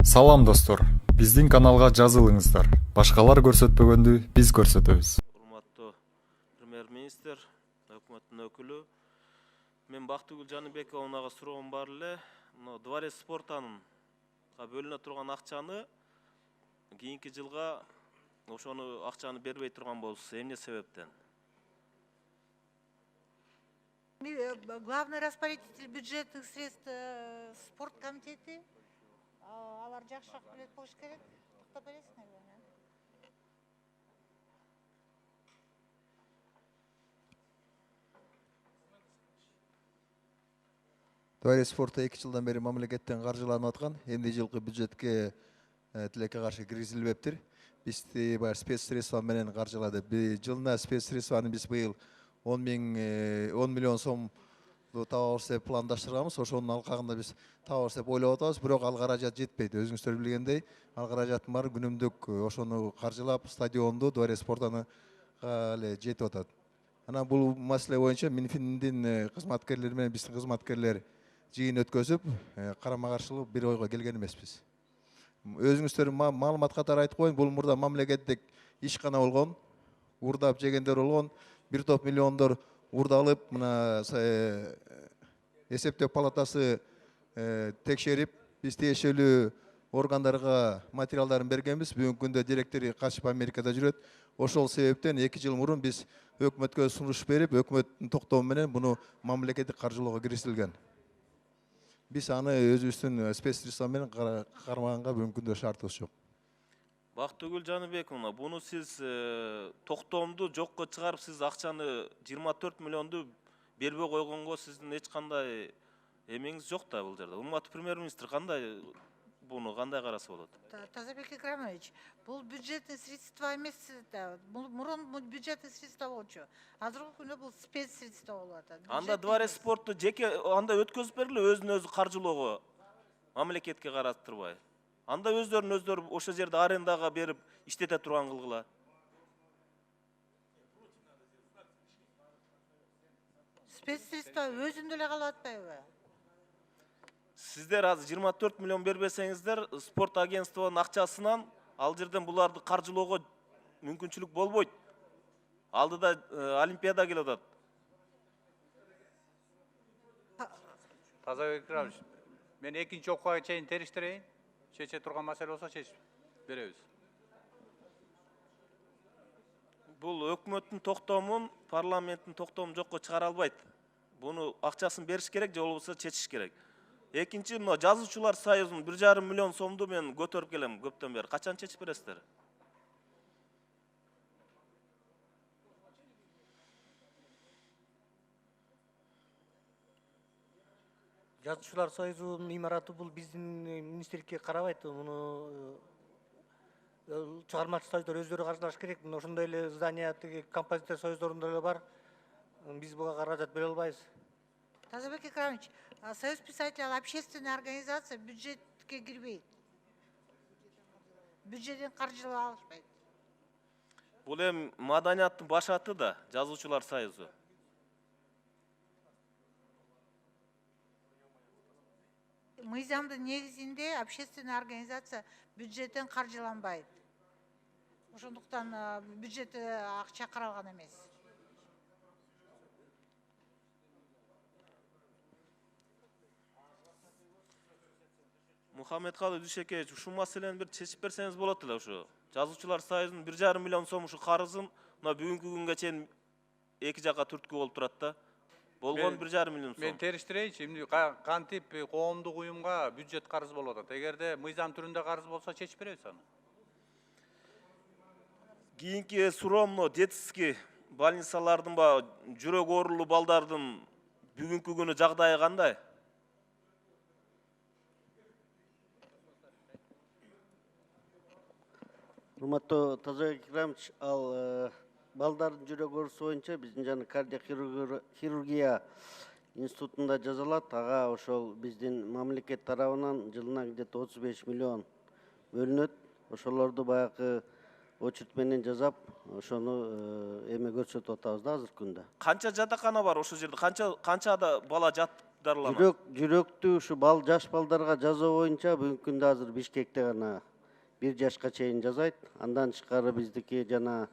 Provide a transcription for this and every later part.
Салам достор, биздин каналга жазылыңыздар. Башкалар көрсөтпөгөндү биз көрсөтөбүз. Урматтуу премьер-министр, өкмөттүн өкүлү, мен Бактыгүл Жаныбековнага суроом бар эле. Мына Дворец спортанын бөлүнө турган акчаны кийинки жылга ошону акчаны бербей турган болсуз, эмне себептен? Главный распорядитель бюджетных средств спорт комитети. Алар жакшыраак билет болуш керек. Токтоп бересиңер бени. Дворец спорта 2 жылдан бери мамлекеттен каржыланып аткан. Эмне жылкы бюджетке тилекке каршы киргизилбептир. Бизди бар спецсредства менен каржылады. Жылына спецсредстваны биз быйыл 10 миллион сом табабыз деп пландаштырганбыз. Ошонун алкагында биз табабыз деп ойлоп атабыз, бирок ал каражат жетпейт. Өзүңүздөр билгендей, ал каражаттын баары күнүмдүк ошону каржылап, стадионду, Дворец спортаны эле жетип атат. Анан бул маселе боюнча Минфиндин кызматкерлери менен биздин кызматкерлер жыйын өткөзүп, карама каршылуу бир ойго келген эмеспиз. Өзүңүздөр маалымат катары айтып коеюн, бул мурда мамлекеттик ишкана болгон, урдап жегендер болгон, бир топ миллиондор урдалып, мына эсептөө палатасы текшерип, биз тиешелүү органдарга материалдарын бергенбиз. Бүгүнкү күндө директори качып Америкада жүрөт. Ошол себептен 2 жыл мурун биз өкмөткө сунуш берип, өкмөттүн токтому менен буну мамлекеттик каржылоого киргизилген. Биз аны өзүбүздүн спецсредства менен кармаганга бүгүнкү күндө шартыбыз жок. Бактыгүл Жаныбековна, буну сиз токтомду жокко чыгарып, сиз акчаны 24 миллионду бербей койгонго сиздин эч кандай эмеңиз жок да бул жерде. Урматтуу премьер-министр, буну кандай караса болот? Тазабек Икрамович, бул бюджетный средства эмес да. Мурун бюджетный средства болчу. Азыркы күндө бул спецсредства болуп атат. Анда Дворец спорту жеке анда өткөзүп бергиле, өзүн өзү каржылоого, мамлекетке караттырбай. Анда өздөрү ошо жерде арендага берип иштете турган кылгыла. Спецсредства өзүндө эле калып атпайбы? Сиздер азыр 24 миллион бербесеңиздер, спорт агентствонун акчасынан ал жерден буларды каржылоого мүмкүнчүлүк болбойт. Алдыда Олимпиада келип атат. Тазабек Икрамович, мен экинчи окууга чейин териштирейин. Чече турган маселе болсо чечип беребиз. Бул өкмөттүн токтомун, парламенттин токтомун жокко чыгара албайт. Буну акчасын бериш керек, же болбосо чечиш керек. Экинчи, мына жазуучулар союзунун 1,5 миллион сомду мен көтөрүп келем көптөн бери. Качан чечип бересиздер? Жазуучулар союзунун имараты бул биздин министрликке карабайт. Муну чыгармачы союздар өздөрү каржылаш керек. Мына ошондой эле здания композитор союздорунда эле бар. Биз буга каражат бере албайбыз. Тазабек Икрамович, Союз писателей общественная организация бюджетке кирбейт. Бюджеттен каржылап алышпайт. Бул эми маданияттын башаты да, жазуучулар союзу. Мыйзамдын негизинде общественная организация бюджеттен каржыланбайт. Ошондуктан бюджет акча каралган эмес. Мухаммедкалы Дүйшекеевич, ушул маселени бир чечип берсеңиз болот эле ушу. Жазуучулар союзунун 1,5 миллион сом ушу карызын мына бүгүнкү күнгө чейин эки жакка түрткү болуп турат да. Болгон 1,5 миллион сом. Мен териштирейинчи, эмне кантип коомдук уюмга бюджет карыз болуп атат. Эгерде мыйзам түрүндө карыз болсо чечип беребиз аны. Кийинки суроом, детский больницалардын жүрөк оорулуу балдардын бүгүнкү күнү жагдайы кандай? Урматтуу Тазабек Икрамович, ал балдардын жүрөк оорусу боюнча биздин жана кардиохирургия институтунда жазалат. Ага ошол биздин мамлекет тарабынан жылына где-то 35 миллион бөлүнөт. Ошолорду баягы очерт менен жазап, ошону эме көрсөтүп атабыз да азыркы күндө. Канча жатакана бар ошол жерде? Канча бала жатып дарыланат. Жүрөктүү ушу жаш балдарга жазуу боюнча бүгүнкү күндө азыр Бишкекте гана 1 жашка чейин жазайт. Андан тышкары биздики жана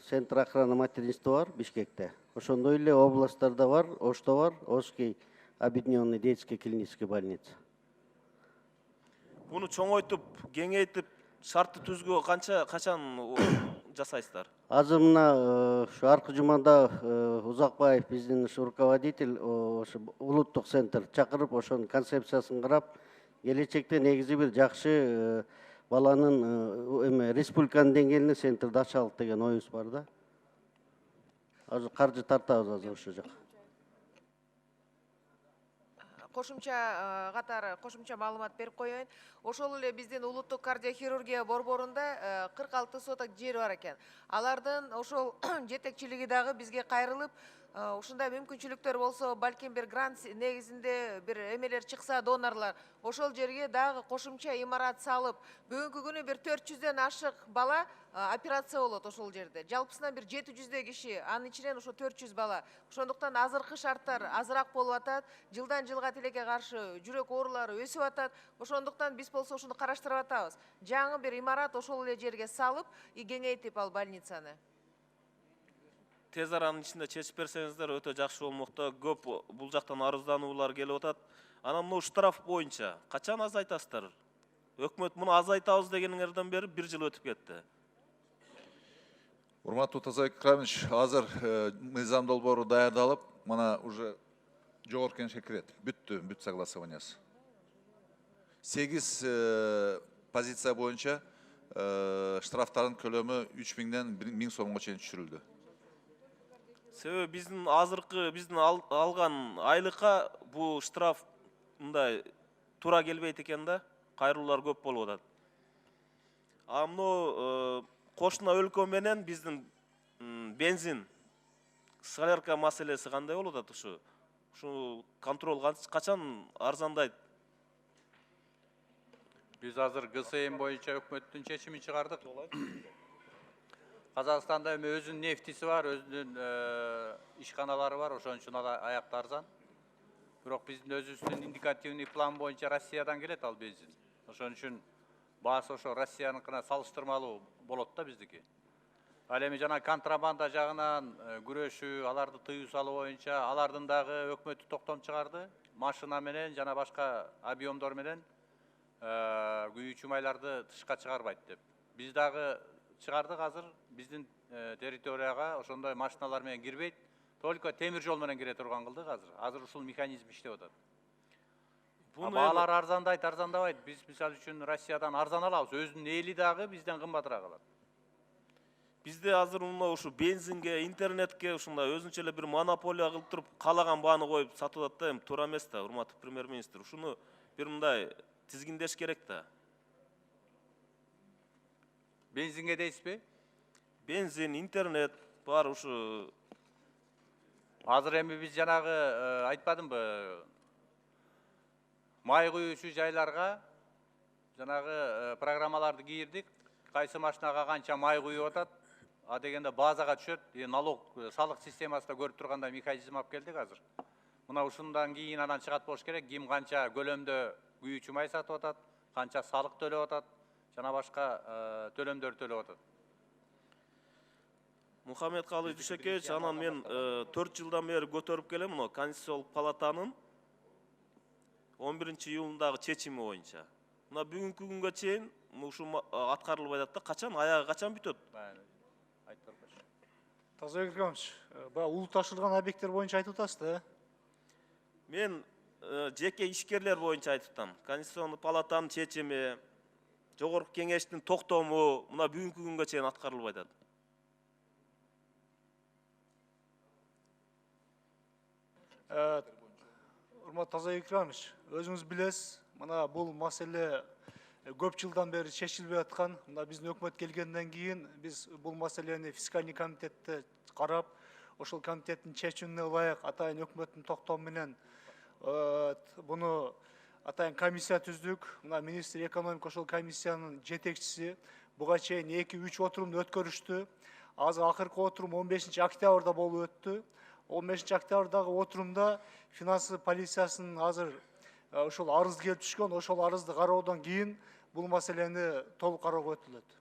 Центр охраны материнства бар Бишкекте. Ошондой эле областтарда бар, Ошто бар, Ошский объединенный детский клинический больница. Буну чоңойтуп, кеңейтип, шартты түзгө качан жасайсыздар? Азыр мына ушу аркы жумада Узакбаев биздин руководитель ошо улуттук центр чакырып, ошонун концепциясын карап, келечекте негизи бир жакшы баланын республиканын деңгээлинде центрди ачалык деген оюбуз бар да. Азыр каржы тартабыз азыр ошол жака. Кошумча катары кошумча маалымат берип коеюн. Ошол эле биздин улуттук кардиохирургия борборунда 46 соток жер бар экен. Алардын ошол жетекчилиги дагы бизге кайрылып, ушундай мүмкүнчүлүктөр болсо, балким бир грант негизинде бир эмелер чыкса, донорлар ошол жерге дагы кошумча имарат салып, бүгүнкү күнү бир 400дөн ашык бала операция болот ошол жерде. Жалпысынан бир 700 киши, анын ичинен ошо 400 бала. Ошондуктан азыркы шарттар азыраак болуп атат. Жылдан жылга тилекке каршы жүрөк оорулары өсүп атат. Ошондуктан биз болсо ушуну караштырып атабыз. Жаңы бир имарат ошол эле жерге салып, кеңейтип ал больницаны. Тез аранын ичинде чечип берсеңиздер өтө жакшы болмокто. Көп бул жактан арыздануулар келип атат. Анан мына штраф боюнча качан азайтасыздар? Өкмөт муну азайтабыз дегениңерден бери 1 жыл өтүп кетти. Урматтуу Тазабек Икрамович, азыр мыйзам долбоору даярдалып, мына уже жогорку кеңешке кирет. Бүт согласованиясы. 8 позиция боюнча штрафтардын көлөмү 3000ден 1000 сомго чейин түшүрүлдү. Себеби биздин алган айлыкка бул штраф мындай туура келбейт экен да, кайрылуулар көп болуп атат. Мына кошуна өлкө менен биздин бензин солярка маселеси кандай болуп атат ушу? Ушу контроль качан арзандайт? Биз азыр ГСМ боюнча өкмөттүн чечимин чыгардык. Казакстанда өзүнүн нефтиси бар, өзүнүн ишканалары бар, ошон үчүн аякта арзан. Бирок биздин өзүбүздүн индикативный план боюнча Россиядан келет ал бензин. Ошон үчүн баасы ошо Россияныкына салыштырмалуу болот да биздики. Ал эми жана контрабанда жагынан күрөшүү, аларды тыюу салуу боюнча алардын дагы өкмөттү токтом чыгарды. Машина менен жана башка объемдор менен күйүүчү майларды тышка чыгарбайт деп. Биз дагы чыгардык азыр биздин территорияга ошондой машиналар менен кирбейт. Только темир жол менен кире турган кылдык азыр. Азыр ушул механизм иштеп атат. Баалар арзандабайт. Биз мисалы үчүн Россиядан арзан алабыз. Өзүнүн эли дагы бизден кымбатыраак алат. Бизде азыр мына ушу бензинге, интернетке ушундай өзүнчө эле бир монополия кылып туруп, каалаган бааны коюп сатып атат да, эми туура эмес да, урматтуу премьер-министр. Ушуну бир мындай тизгиндеш керек да. Бензинге дейсизби? Бензин, интернет бар ушу. Азыр эми биз жанагы айтпадымбы? Май күйүүчү жайларга жанагы программаларды кийирдик. Кайсы машинага канча май күйүп атат, а дегенде базага түшөт. Налог, салык системасында көрүп тургандай механизм алып келдик азыр. Мына ушундан кийин анан чыгат болуш керек. Ким канча көлөмдө күйүүчү май сатып атат, канча салык төлөп атат, жана башка төлөмдөр төлөп атат. Мухаммед Калый Дүйшөкевич, анан мен 4 жылдан бери көтөрүп келем мына Конституциялык палатанын 11 июлундагы чечими боюнча. Мына бүгүнкү күнгө чейин ушу аткарылбай атат да, качан аягы качан бүтөт? Тазабек Икрамович, баягы улут ташылган объекттер боюнча айтып атасыз да? Мен жеке ишкерлер боюнча айтып атам. Конституциялык палатанын чечими, жогорку кеңештин токтому мына бүгүнкү күнгө чейин аткарылбай атат. Урматтуу Тазабек Икрамович, өзүңүз билесиз, мына бул маселе көп жылдан бери чечилбей аткан. Мына биздин өкмөт келгенден кийин биз бул маселени фискальный комитетте карап, ошол комитеттин чечимине ылайык атайын өкмөттүн токтому менен буну атайын комиссия түздүк. Мына министр экономика ошол комиссиянын жетекчиси буга чейин 2-3 отурумду өткөрүштү. Азыр акыркы отурум 15 октябрда болуп өттү. 15 октябрдагы отурумда финансы полициясынын азыр ошол арыз келип түшкөн, ошол арызды кароодон кийин бул маселени толук кароого өтүлөт.